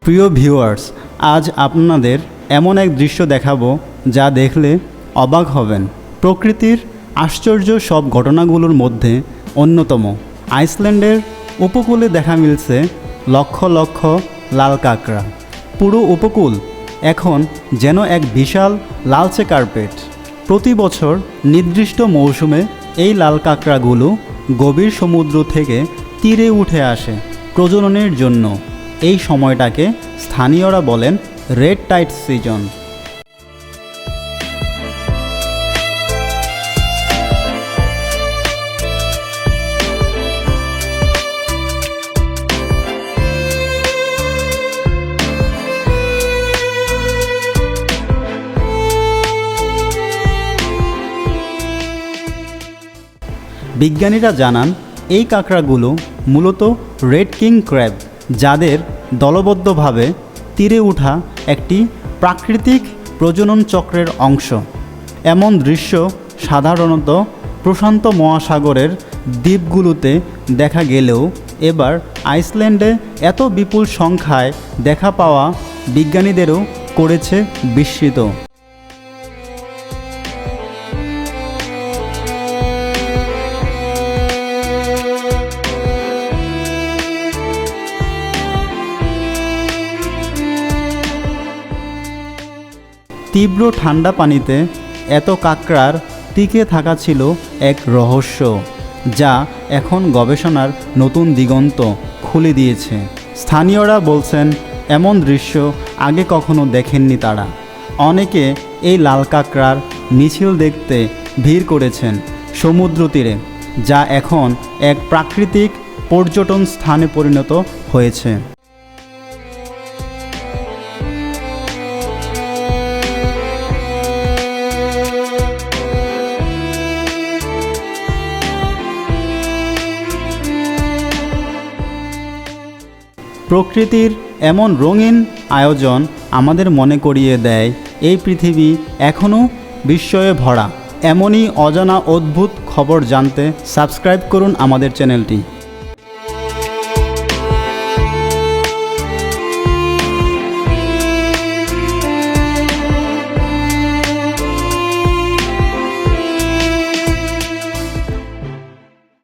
প্রিয় ভিউয়ার্স, আজ আপনাদের এমন এক দৃশ্য দেখাবো যা দেখলে অবাক হবেন। প্রকৃতির আশ্চর্য সব ঘটনাগুলোর মধ্যে অন্যতম আইসল্যান্ডের উপকূলে দেখা মিলছে লক্ষ লক্ষ লাল কাঁকড়া। পুরো উপকূল এখন যেন এক বিশাল লালচে কার্পেট। প্রতি বছর নির্দিষ্ট মৌসুমে এই লাল কাঁকড়াগুলো গভীর সমুদ্র থেকে তীরে উঠে আসে প্রজননের জন্য। এই সময়টাকে স্থানীয়রা বলেন রেড টাইড সিজন। বিজ্ঞানীরা জানান এই কাঁকড়াগুলো মূলত রেড কিং ক্র্যাব, যাদের দলবদ্ধভাবে তীরে ওঠা একটি প্রাকৃতিক প্রজনন চক্রের অংশ। এমন দৃশ্য সাধারণত প্রশান্ত মহাসাগরের দ্বীপগুলোতে দেখা গেলেও এবার আইসল্যান্ডে এত বিপুল সংখ্যায় দেখা পাওয়া বিজ্ঞানীদেরও করেছে বিস্মিত। তীব্র ঠান্ডা পানিতে এত কাঁকড়ার টিকে থাকা ছিল এক রহস্য, যা এখন গবেষণার নতুন দিগন্ত খুলে দিয়েছে। স্থানীয়রা বলছেন এমন দৃশ্য আগে কখনো দেখেননি তারা। অনেকে এই লাল কাঁকড়ার মিছিল দেখতে ভিড় করেছেন সমুদ্র তীরে, যা এখন এক প্রাকৃতিক পর্যটন স্থানে পরিণত হয়েছে। প্রকৃতির এমন রঙিন আয়োজন আমাদের মনে করিয়ে দেয় এই পৃথিবী এখনও বিস্ময়ে ভরা। এমনই অজানা অদ্ভুত খবর জানতে সাবস্ক্রাইব করুন আমাদের চ্যানেলটি।